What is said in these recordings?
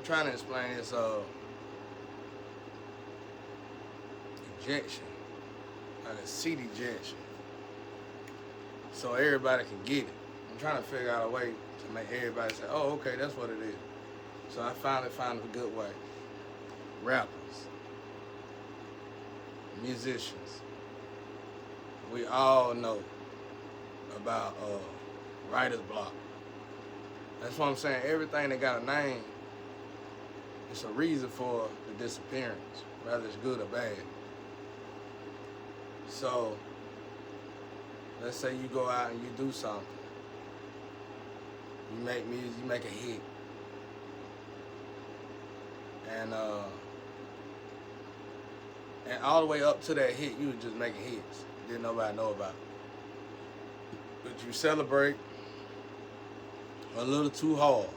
trying to explain this ejection, like a seat ejection, so everybody can get it. I'm trying to figure out a way to make everybody say, "Oh, okay, that's what it is." So I finally found a good way. Rappers, musicians, we all know about writer's block. That's what I'm saying. Everything that got a name, it's a reason for the disappearance, whether it's good or bad. So, let's say you go out and you do something. You make music, you make a hit. And all the way up to that hit, you was just making hits. Didn't nobody know about it. But you celebrate a little too hard.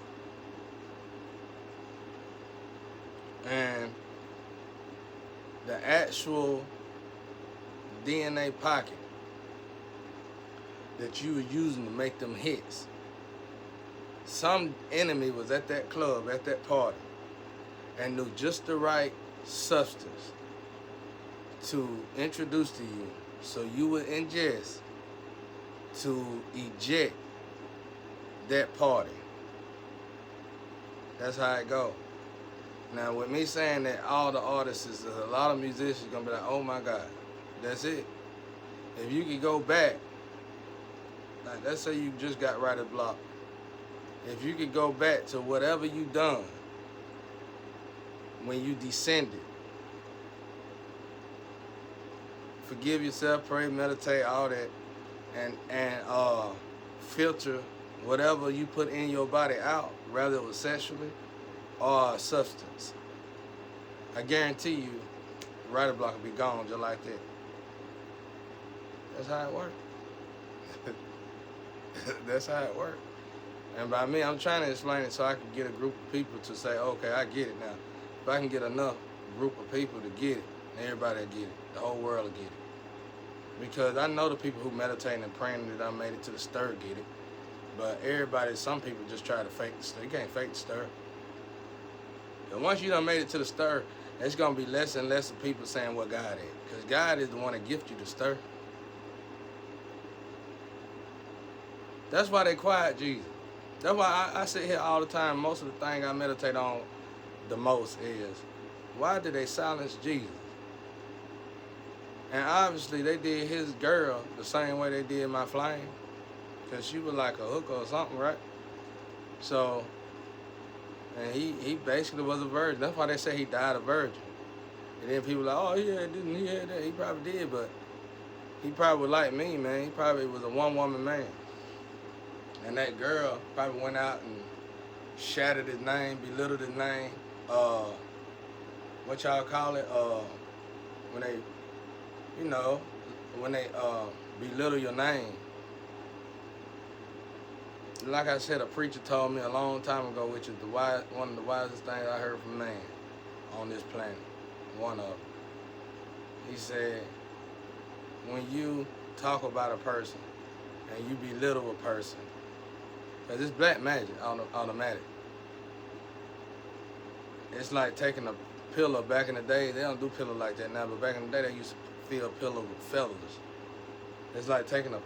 And the actual DNA pocket that you were using to make them hits, some enemy was at that club, at that party, and knew just the right substance to introduce to you so you would ingest to eject that party. That's how it go. Now, with me saying that all the artists, is a lot of musicians gonna be like, oh my God, that's it. If you could go back, like let's say you just got writer's block. If you could go back to whatever you done when you descended, forgive yourself, pray, meditate, all that, and filter whatever you put in your body out, whether it was sexually or a substance. I guarantee you, the writer block will be gone just like that. That's how it works. That's how it works. And by me, I'm trying to explain it so I can get a group of people to say, okay, I get it now. If I can get enough group of people to get it, everybody will get it. The whole world will get it. Because I know the people who meditate and praying that I made it to the stir get it. But everybody, some people just try to fake the stir. You can't fake the stir. And once you done made it to the stir, it's going to be less and less of people saying what God is. Because God is the one that gift you the stir. That's why they quiet Jesus. That's why I sit here all the time. Most of the thing I meditate on the most is, why did they silence Jesus? And obviously they did his girl the same way they did my flame. Because she was like a hooker or something, right? So, and he basically was a virgin. That's why they say he died a virgin. And then people like, oh yeah, didn't he have that? He probably did, but he probably was like me, man. He probably was a one-woman man. And that girl probably went out and shattered his name, belittled his name. What y'all call it? When they, you know, when they belittle your name. Like I said, a preacher told me a long time ago, which is one of the wisest things I heard from man on this planet. One of them. He said, when you talk about a person and you belittle a person, because it's black magic, automatic. It's like taking a pillow back in the day. They don't do pillow like that now, but back in the day they used to fill a pillow with feathers. It's like taking a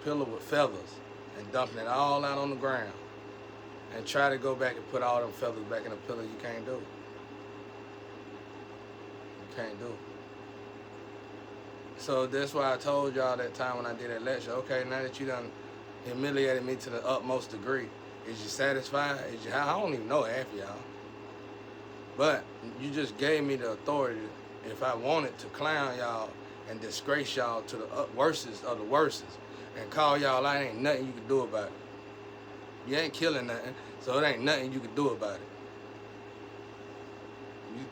pillow with feathers and dumping it all out on the ground and try to go back and put all them feathers back in the pillow. You can't do it. You can't do it. So that's why I told y'all that time when I did that lecture, okay, now that you done humiliated me to the utmost degree, is you satisfied? I don't even know half of y'all. But you just gave me the authority, if I wanted, to clown y'all and disgrace y'all to the worstest of the worstest and call y'all out. Ain't nothing you can do about it. You ain't killing nothing, so it ain't nothing you can do about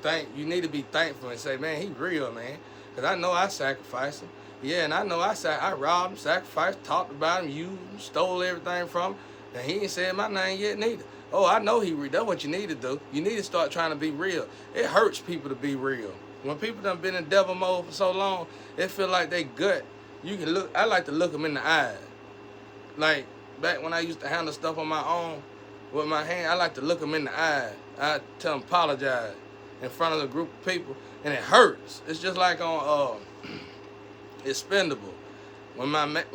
it. You need to be thankful and say, man, he real, man. Because I know I sacrificed him. Yeah, and I know I robbed him, sacrificed, talked about him, used him, stole everything from him. And he ain't said my name yet neither. Oh, I know he real. That's what you need to do. You need to start trying to be real. It hurts people to be real. When people done been in devil mode for so long, it feel like they gut. You can look. I like to look them in the eyes. Like back when I used to handle stuff on my own, with my hand, I like to look them in the eye. I tell them apologize in front of a group of people, and it hurts. It's just like on Expendable. When my man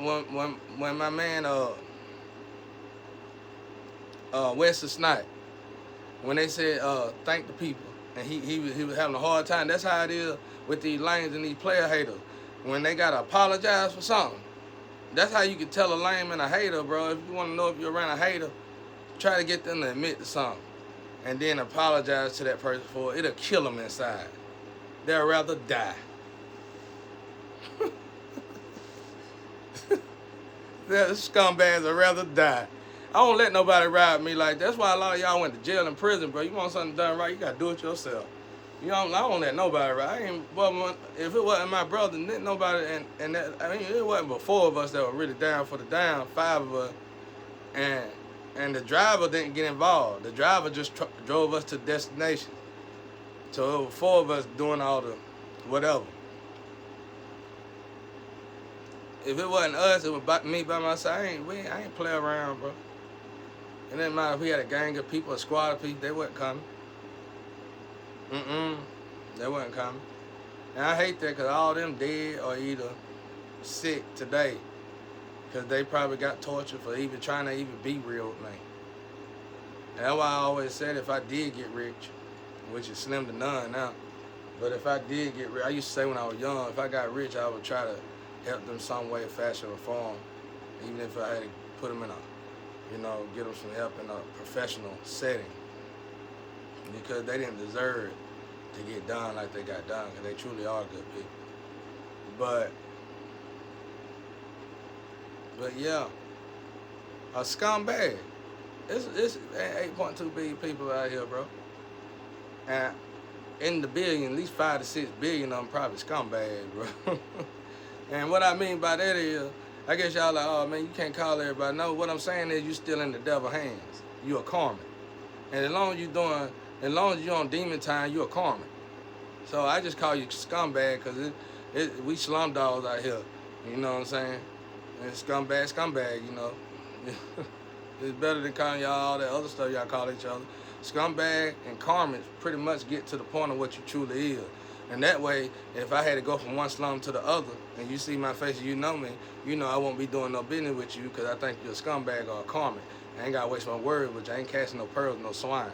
Wesley Snipes, when they said thank the people, and he was having a hard time. That's how it is with these lanes and these player haters. When they gotta apologize for something, that's how you can tell a lame and a hater, bro. If you want to know if you're around a hater, try to get them to admit to something, and then apologize to that person for it. It'll kill them inside. They'll rather die. The scumbags would rather die. I don't let nobody ride me like that. That's why a lot of y'all went to jail and prison, bro. You want something done right, you gotta do it yourself. I don't let nobody ride. If it wasn't my brother, didn't nobody, and that, I mean, it wasn't but 4 of us that were really down for the down, 5 of us, and the driver didn't get involved. The driver just drove us to the destination. So it was 4 of us doing all the whatever. If it wasn't us, it was me by myself. I ain't play around, bro. It didn't matter if we had a gang of people, a squad of people, they wasn't coming. They wasn't coming. And I hate that because all of them dead or either sick today because they probably got tortured for even trying to even be real with me. And that's why I always said if I did get rich, which is slim to none now, but if I did get rich, I used to say when I was young, if I got rich, I would try to help them some way, fashion, or form, even if I had to put them in a, get them some help in a professional setting, because they didn't deserve to get done like they got done, because they truly are good people. But yeah, a scumbag. It's 8.2 billion people out here, bro. And in the billion, at least 5 to 6 billion of them probably scumbags, bro. And what I mean by that is, I guess y'all like, oh man, you can't call everybody. No, what I'm saying is you still in the devil's hands. You a karmic. And as long as you're on demon time, you a karmic. So I just call you scumbag because we slum dogs out here. You know what I'm saying? And scumbag, you know. It's better than calling y'all all that other stuff y'all call each other. Scumbag and karmic pretty much get to the point of what you truly is. And that way, if I had to go from one slum to the other, and you see my face and you know me, you know I won't be doing no business with you because I think you're a scumbag or a karmic. I ain't got to waste my words, which I ain't casting no pearls, no swine.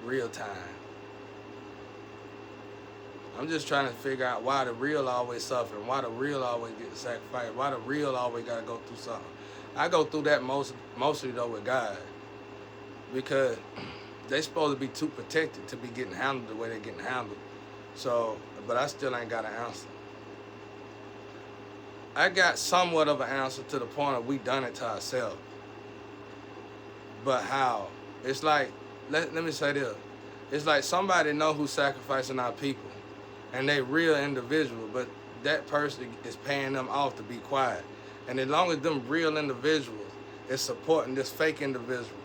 Real time. I'm just trying to figure out why the real always suffer, why the real always get sacrificed, why the real always got to go through something. I go through that mostly though with God, because they supposed to be too protected to be getting handled the way they're getting handled. So, but I still ain't got an answer. I got somewhat of an answer to the point of we done it to ourselves. But how? It's like, let me say this. It's like somebody know who's sacrificing our people, and they real individual, but that person is paying them off to be quiet. And as long as them real individuals is supporting this fake individual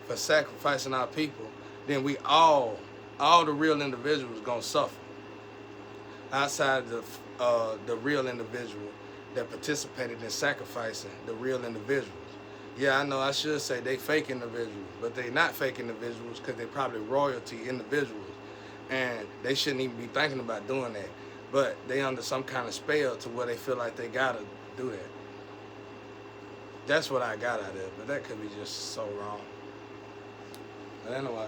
for sacrificing our people, then we all the real individuals gonna suffer. Outside the real individual that participated in sacrificing the real individuals. Yeah, I know I should say they fake individuals, but they not fake individuals because they probably royalty individuals. And they shouldn't even be thinking about doing that. But they under some kind of spell to where they feel like they gotta do that. That's what I got out of it, but that could be just so wrong. But anyway.